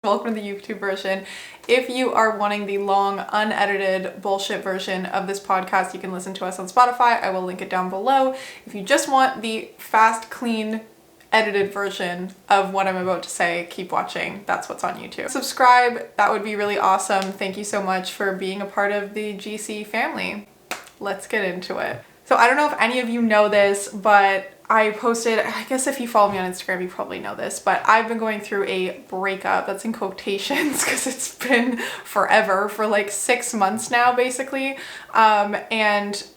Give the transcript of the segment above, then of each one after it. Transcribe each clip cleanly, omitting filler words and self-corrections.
Welcome to the YouTube version. If you are wanting the long, unedited bullshit version of this podcast, you can listen to us on Spotify. I will link it down below. If you just want the fast, clean, edited version of what I'm about to say, keep watching. That's what's on YouTube. Subscribe. That would be really awesome. Thank you so much for being a part of the GC family. Let's get into it. So I don't know if any of you know this, but I posted, I guess if you follow me on Instagram, you probably know this, but I've been going through a breakup. That's in quotations because it's been forever, for like 6 months now, basically. I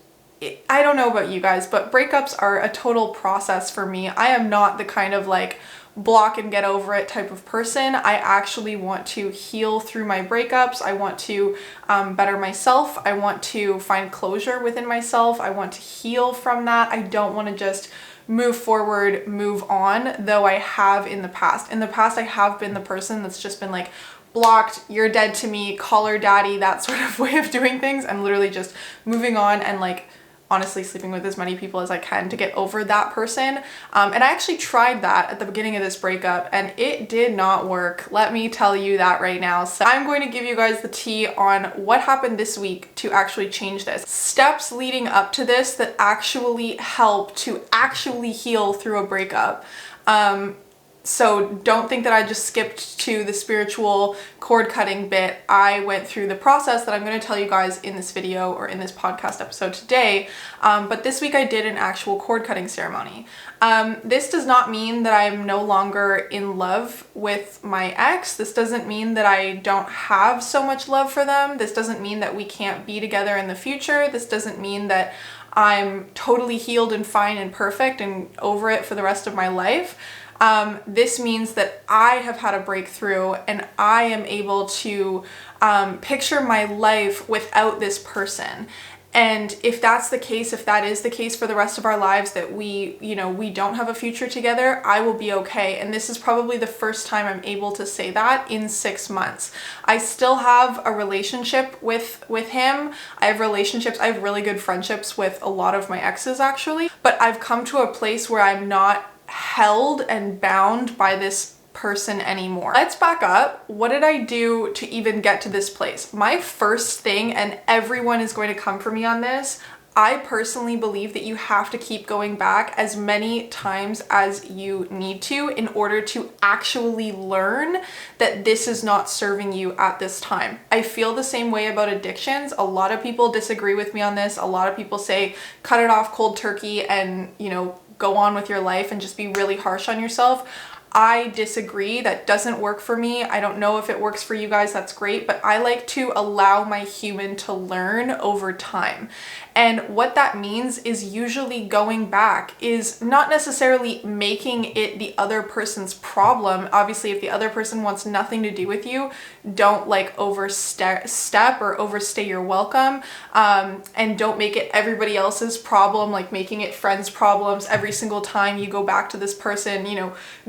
don't know about you guys, but breakups are a total process for me. I am not the kind of like block and get over it type of person. I actually want to heal through my breakups. I want to better myself. I want to find closure within myself. I want to heal from that. I don't want to just move forward, move on, though I have in the past. In the past, I have been the person that's just been like, blocked, you're dead to me, call her daddy, that sort of way of doing things. I'm literally just moving on and like honestly sleeping with as many people as I can to get over that person. And I actually tried that at the beginning of this breakup and it did not work. Let me tell you that right now. So I'm going to give you guys the tea on what happened this week to actually change this. Steps leading up to this that actually help to actually heal through a breakup. So don't think that I just skipped to the spiritual cord cutting bit. I went through the process that I'm going to tell you guys in this video or in this podcast episode today. But this week I did an actual cord cutting ceremony. This does not mean that I'm no longer in love with my ex. This doesn't mean that I don't have so much love for them. This doesn't mean that we can't be together in the future. This doesn't mean that I'm totally healed and fine and perfect and over it for the rest of my life. This means that I have had a breakthrough and I am able to picture my life without this person. And if that's the case, if that is the case for the rest of our lives, that we don't have a future together, I will be okay. And this is probably the first time I'm able to say that in 6 months. I still have a relationship with him. I have really good friendships with a lot of my exes actually, but I've come to a place where I'm not held and bound by this person anymore. Let's back up. What did I do to even get to this place? My first thing, and everyone is going to come for me on this, I personally believe that you have to keep going back as many times as you need to in order to actually learn that this is not serving you at this time. I feel the same way about addictions. A lot of people disagree with me on this. A lot of people say cut it off cold turkey and, go on with your life and just be really harsh on yourself. I disagree. That doesn't work for me. I don't know if it works for you guys. That's great. But I like to allow my human to learn over time. And what that means is usually going back is not necessarily making it the other person's problem. Obviously, if the other person wants nothing to do with you, don't like overstep or overstay your welcome. And don't make it everybody else's problem, like making it friends' problems every single time you go back to this person,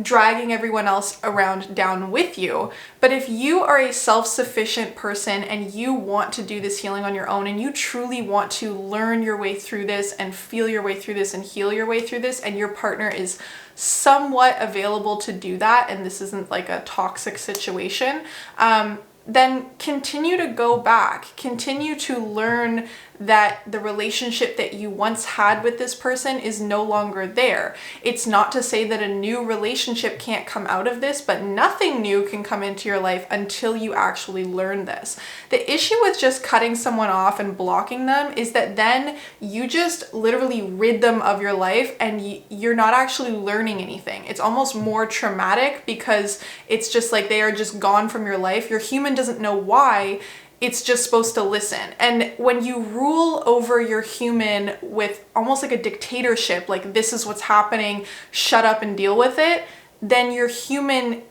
dragging everyone else around down with you. But if you are a self-sufficient person and you want to do this healing on your own and you truly want to learn your way through this and feel your way through this and heal your way through this, and your partner is somewhat available to do that, and this isn't like a toxic situation, then continue to go back. Continue to learn that the relationship that you once had with this person is no longer there. It's not to say that a new relationship can't come out of this, but nothing new can come into your life until you actually learn this. The issue with just cutting someone off and blocking them is that then you just literally rid them of your life and you're not actually learning anything. It's almost more traumatic because it's just like they are just gone from your life. Your human doesn't know why. It's just supposed to listen. And when you rule over your human with almost like a dictatorship, like this is what's happening, shut up and deal with it, then your human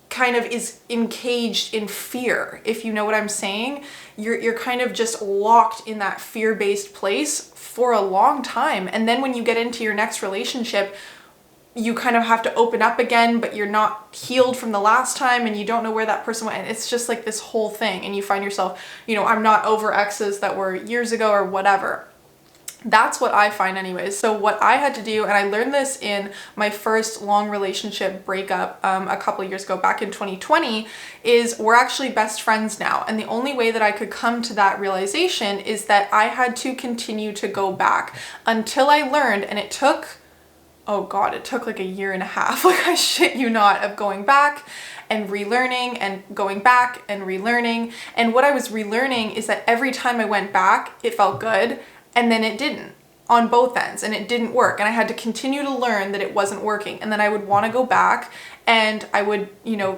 kind of is encaged in fear. If you know what I'm saying, you're kind of just locked in that fear-based place for a long time. And then when you get into your next relationship, you kind of have to open up again, but you're not healed from the last time and you don't know where that person went. And it's just like this whole thing. And you find yourself, I'm not over exes that were years ago or whatever. That's what I find anyways. So what I had to do, and I learned this in my first long relationship breakup a couple years ago, back in 2020, is we're actually best friends now. And the only way that I could come to that realization is that I had to continue to go back until I learned, and it took, oh God, it took like a year and a half, like I shit you not, of going back and relearning and going back and relearning. And what I was relearning is that every time I went back, it felt good. And then it didn't on both ends, and it didn't work. And I had to continue to learn that it wasn't working. And then I would want to go back and I would,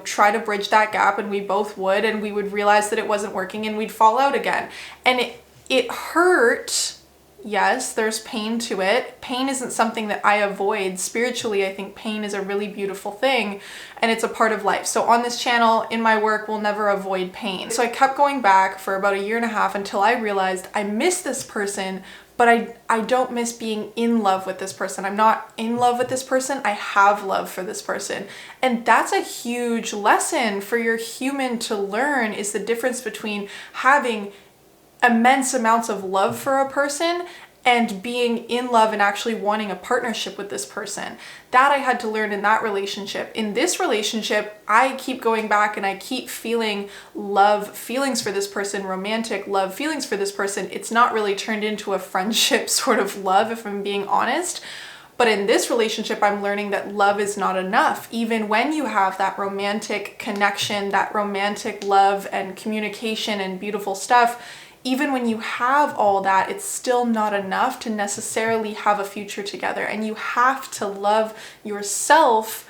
try to bridge that gap, and we both would, and we would realize that it wasn't working and we'd fall out again. And it hurt. Yes, there's pain to it. Pain isn't something that I avoid. Spiritually, I think pain is a really beautiful thing, and it's a part of life. So on this channel, in my work, we'll never avoid pain. So I kept going back for about a year and a half until I realized I miss this person, but I don't miss being in love with this person. I'm not in love with this person. I have love for this person. And that's a huge lesson for your human to learn, is the difference between having immense amounts of love for a person and being in love and actually wanting a partnership with this person. That I had to learn in that relationship. In this relationship, I keep going back and I keep feeling love feelings for this person, romantic love feelings for this person. It's not really turned into a friendship sort of love, if I'm being honest. But in this relationship, I'm learning that love is not enough. Even when you have that romantic connection, that romantic love and communication and beautiful stuff, even when you have all that, it's still not enough to necessarily have a future together. And you have to love yourself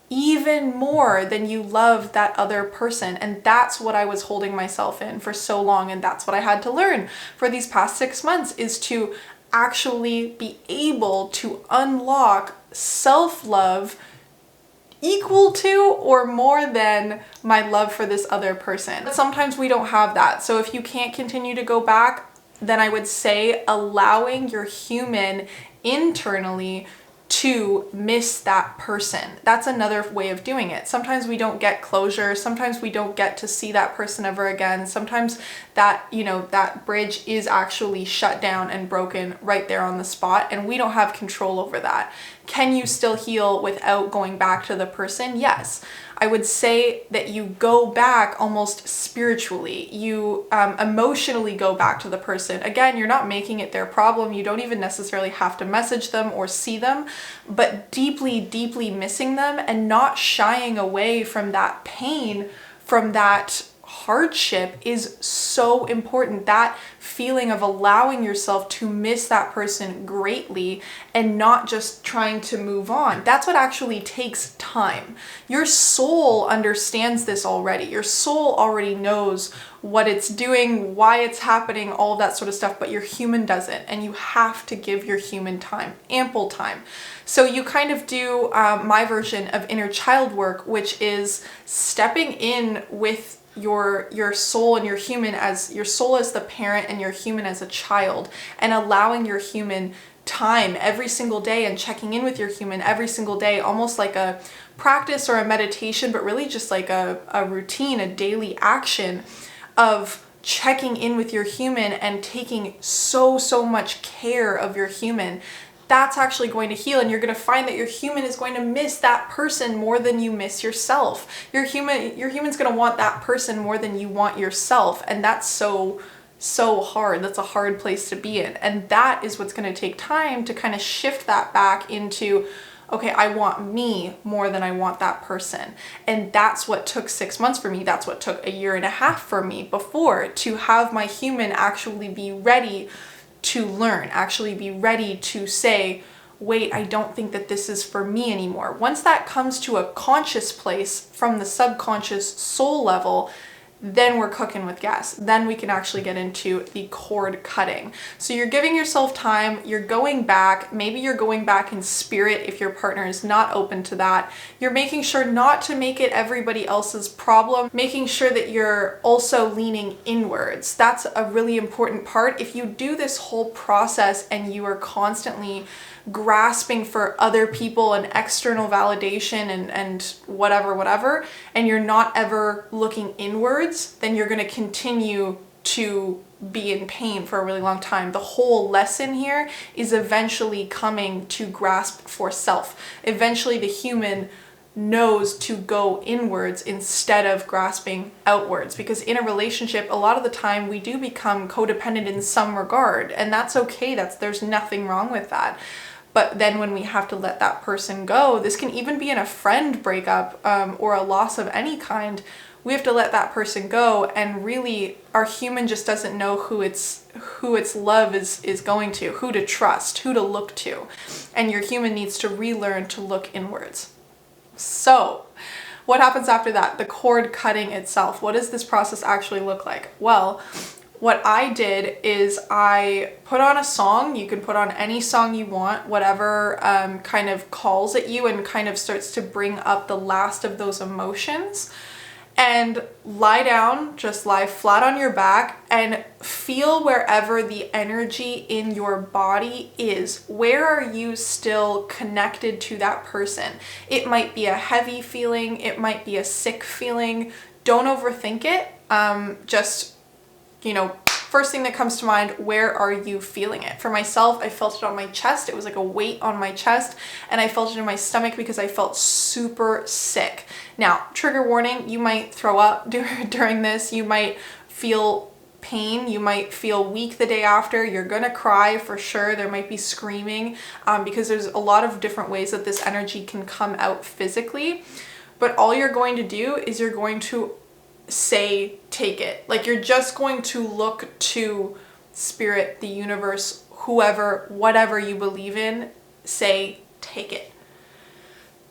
even more than you love that other person. And that's what I was holding myself in for so long. And that's what I had to learn for these past 6 months, is to actually be able to unlock self-love equal to or more than my love for this other person. But sometimes we don't have that. So if you can't continue to go back, then I would say allowing your human internally to miss that person. That's another way of doing it. Sometimes we don't get closure. Sometimes we don't get to see that person ever again. Sometimes that, that bridge is actually shut down and broken right there on the spot, and we don't have control over that. Can you still heal without going back to the person? Yes. I would say that you go back almost spiritually. You emotionally go back to the person. Again, you're not making it their problem. You don't even necessarily have to message them or see them, but deeply, deeply missing them and not shying away from that pain, from that hardship is so important. That feeling of allowing yourself to miss that person greatly and not just trying to move on. That's what actually takes time. Your soul understands this already. Your soul already knows what it's doing, why it's happening, all of that sort of stuff, but your human doesn't. And you have to give your human time, ample time. So you kind of do my version of inner child work, which is stepping in with your soul and your human, as your soul as the parent and your human as a child, and allowing your human time every single day and checking in with your human every single day, almost like a practice or a meditation, but really just like a routine, a daily action of checking in with your human and taking so much care of your human. That's actually going to heal, and you're going to find that your human is going to miss that person more than you miss yourself. Your human's going to want that person more than you want yourself, and that's so hard. That's a hard place to be in, and that is what's going to take time to kind of shift that back into, okay, I want me more than I want that person. And that's what took 6 months for me. That's what took a year and a half for me before, to have my human actually be ready to learn, actually be ready to say, wait, I don't think that this is for me anymore. Once that comes to a conscious place from the subconscious soul level, then we're cooking with gas. Then we can actually get into the cord cutting. So you're giving yourself time, you're going back, maybe you're going back in spirit if your partner is not open to that. You're making sure not to make it everybody else's problem, making sure that you're also leaning inwards. That's a really important part. If you do this whole process and you are constantly grasping for other people and external validation and whatever, and you're not ever looking inwards, then you're going to continue to be in pain for a really long time. The whole lesson here is eventually coming to grasp for self. Eventually the human knows to go inwards instead of grasping outwards, because in a relationship a lot of the time we do become codependent in some regard, and that's okay. There's nothing wrong with that. But then when we have to let that person go, this can even be in a friend breakup or a loss of any kind, we have to let that person go, and really our human just doesn't know who its love is going to, who to trust, who to look to, and your human needs to relearn to look inwards. So what happens after that? The cord cutting itself. What does this process actually look like? Well, what I did is I put on a song. You can put on any song you want, whatever kind of calls at you and kind of starts to bring up the last of those emotions. And lie down, just lie flat on your back and feel wherever the energy in your body is. Where are you still connected to that person? It might be a heavy feeling, it might be a sick feeling. Don't overthink it. Just, first thing that comes to mind, where are you feeling it? For myself, I felt it on my chest. It was like a weight on my chest, and I felt it in my stomach because I felt super sick. Now, trigger warning, you might throw up during this. You might feel pain. You might feel weak the day after. You're gonna cry for sure. There might be screaming because there's a lot of different ways that this energy can come out physically. But all you're going to do is you're going to say, take it. Like, you're just going to look to spirit, the universe, whoever, whatever you believe in, say, take it.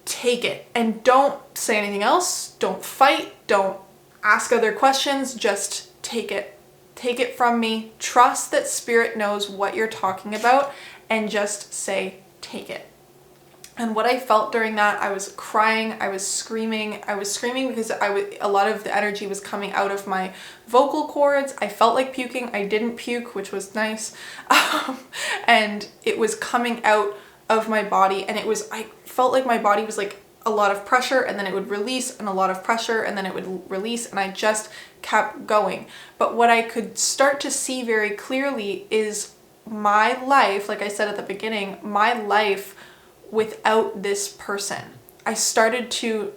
Take it. And don't say anything else. Don't fight. Don't ask other questions. Just take it. Take it from me. Trust that spirit knows what you're talking about, and just say, take it. And what I felt during that, I was crying, I was screaming because a lot of the energy was coming out of my vocal cords. I felt like puking. I didn't puke, which was nice. And it was coming out of my body, and I felt like my body was like a lot of pressure, and then it would release, and a lot of pressure, and then it would release, and I just kept going. But what I could start to see very clearly is my life, like I said at the beginning, my life without this person. I started to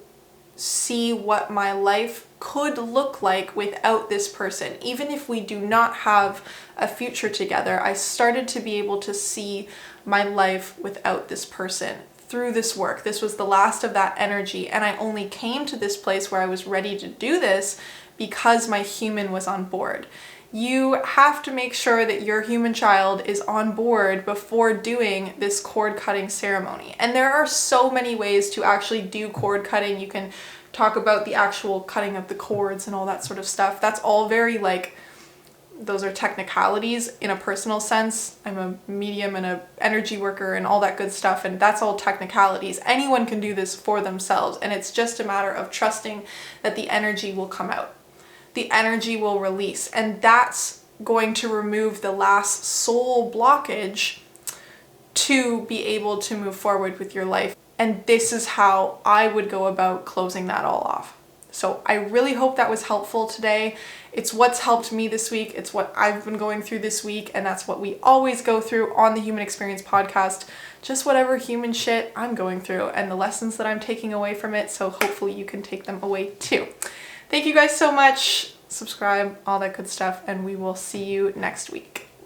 see what my life could look like without this person. Even if we do not have a future together, I started to be able to see my life without this person through this work. This was the last of that energy, and I only came to this place where I was ready to do this because my human was on board. You have to make sure that your human child is on board before doing this cord cutting ceremony. And there are so many ways to actually do cord cutting. You can talk about the actual cutting of the cords and all that sort of stuff. That's all very those are technicalities in a personal sense. I'm a medium and an energy worker and all that good stuff, and that's all technicalities. Anyone can do this for themselves, and it's just a matter of trusting that the energy will come out. The energy will release, and that's going to remove the last soul blockage to be able to move forward with your life. And this is how I would go about closing that all off. So I really hope that was helpful today. It's what's helped me this week. It's what I've been going through this week, and that's what we always go through on the Human Experience podcast. Just whatever human shit I'm going through and the lessons that I'm taking away from it. So hopefully you can take them away too. Thank you guys so much. Subscribe, all that good stuff, and we will see you next week.